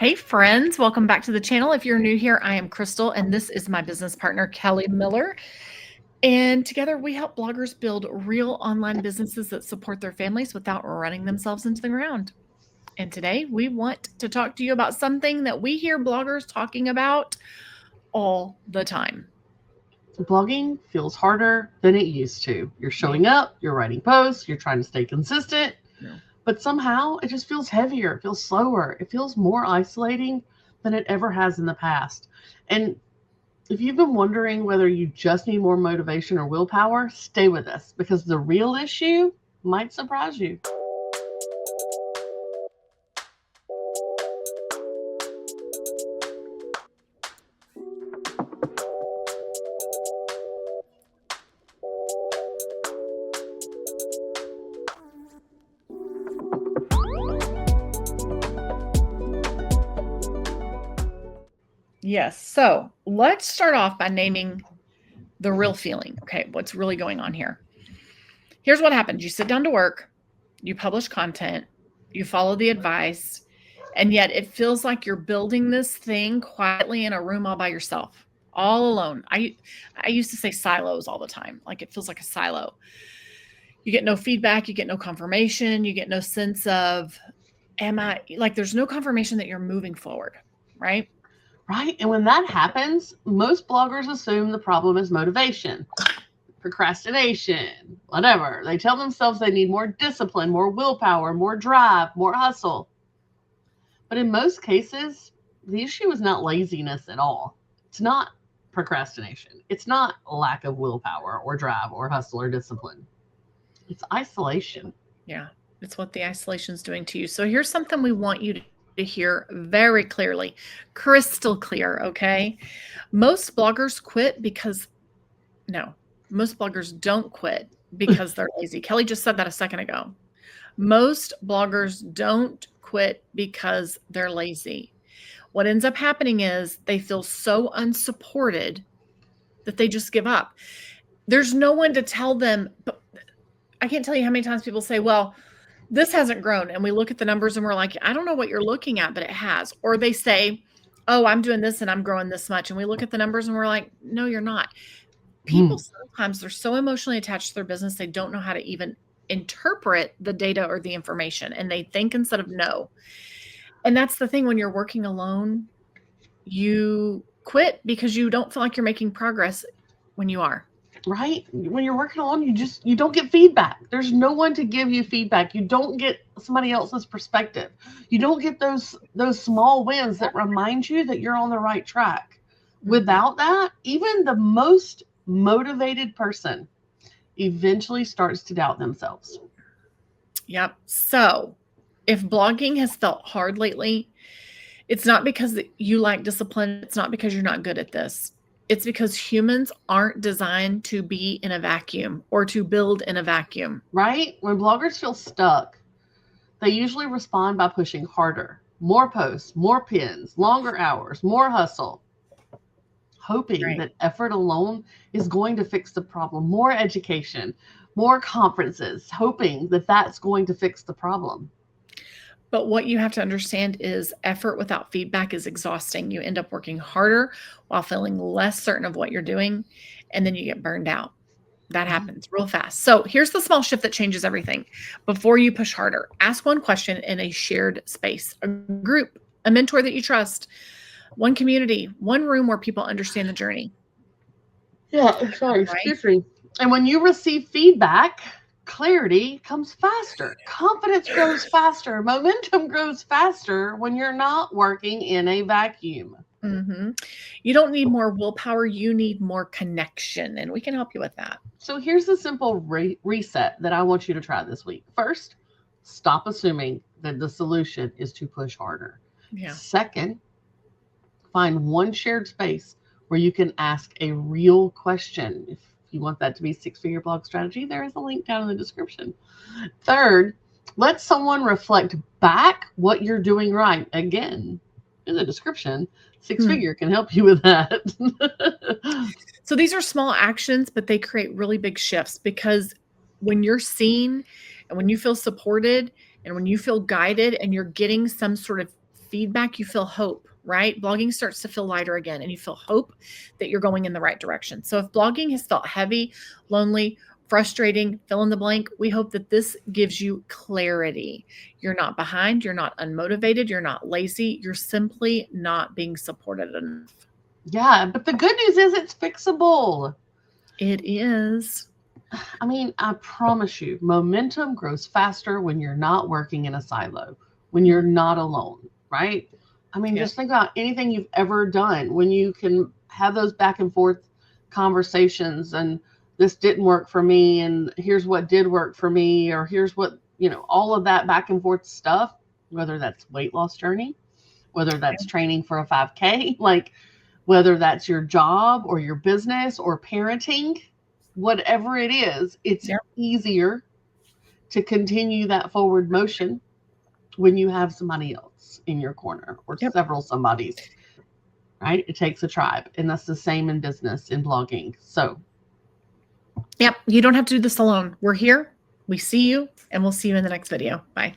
Hey friends, welcome back to the channel. If you're new here, I am Crystal and this is my business partner, Kelly Miller. And together we help bloggers build real online businesses that support their families without running themselves into the ground. And today we want to talk to you about something that we hear bloggers talking about all the time. Blogging feels harder than it used to. You're showing up, you're writing posts, you're trying to stay consistent, but somehow it just feels heavier, it feels slower, it feels more isolating than it ever has in the past. And if you've been wondering whether you just need more motivation or willpower, stay with us because the real issue might surprise you. Yes. So let's start off by naming the real feeling. Okay. What's really going on here? Here's what happens. You sit down to work, you publish content, you follow the advice, and yet it feels like you're building this thing quietly in a room all by yourself, all alone. I used to say silos all the time. Like it feels like a silo. You get no feedback, you get no confirmation, you get no sense of, there's no confirmation that you're moving forward, right? Right? And when that happens, most bloggers assume the problem is motivation, procrastination, whatever. They tell themselves they need more discipline, more willpower, more drive, more hustle. But in most cases, the issue is not laziness at all. It's not procrastination. It's not lack of willpower or drive or hustle or discipline. It's isolation. Yeah, it's what the isolation is doing to you. So here's something we want you to hear very clearly, crystal clear, okay? Most bloggers most bloggers don't quit because they're lazy. Kelly just said that a second ago. Most bloggers don't quit because they're lazy. What ends up happening is they feel so unsupported that they just give up. There's no one to tell them. But I can't tell you how many times people say, well, this hasn't grown. And we look at the numbers and we're like, I don't know what you're looking at, but it has. Or they say, oh, I'm doing this and I'm growing this much. And we look at the numbers and we're like, no, you're not. People sometimes they're so emotionally attached to their business, they don't know how to even interpret the data or the information. And they think instead of know. And that's the thing when you're working alone, you quit because you don't feel like you're making progress when you are. Right? When you're working alone, you don't get feedback. There's no one to give you feedback. You don't get somebody else's perspective. You don't get those small wins that remind you that you're on the right track. Without that, even the most motivated person eventually starts to doubt themselves. Yep. So if blogging has felt hard lately, it's not because you lack discipline. It's not because you're not good at this. It's because humans aren't designed to be in a vacuum or to build in a vacuum. Right? When bloggers feel stuck, they usually respond by pushing harder, more posts, more pins, longer hours, more hustle, hoping that effort alone is going to fix the problem, more education, more conferences, hoping that that's going to fix the problem. But what you have to understand is effort without feedback is exhausting. You end up working harder while feeling less certain of what you're doing, and then you get burned out. That happens real fast. So here's the small shift that changes everything. Before you push harder, ask one question in a shared space, a group, a mentor that you trust, one community, one room where people understand the journey. Yeah, sorry, excuse me. And when you receive feedback, clarity comes faster. Confidence grows faster. Momentum grows faster when you're not working in a vacuum. Mm-hmm. You don't need more willpower. You need more connection, and we can help you with that. So here's the simple reset that I want you to try this week. First, stop assuming that the solution is to push harder. Yeah. Second, find one shared space where you can ask a real question. If you want that to be six-figure blog strategy, there is a link down in the description. Third, let someone reflect back what you're doing right. Again, in the description, six-figure can help you with that. So these are small actions, but they create really big shifts because when you're seen and when you feel supported and when you feel guided and you're getting some sort of feedback, you feel hope, right? Blogging starts to feel lighter again, and you feel hope that you're going in the right direction. So if blogging has felt heavy, lonely, frustrating, fill in the blank, we hope that this gives you clarity. You're not behind, you're not unmotivated, you're not lazy, you're simply not being supported enough. Yeah, but the good news is it's fixable. It is. I mean, I promise you, momentum grows faster when you're not working in a silo, when you're not alone, right? I mean, just think about anything you've ever done when you can have those back and forth conversations and this didn't work for me and here's what did work for me, or here's what, all of that back and forth stuff, whether that's weight loss journey, whether that's training for a 5K, like whether that's your job or your business or parenting, whatever it is, it's easier to continue that forward motion when you have somebody else in your corner or several somebodies, right? It takes a tribe, and that's the same in business, in blogging. So, you don't have to do this alone. We're here. We see you, and we'll see you in the next video. Bye.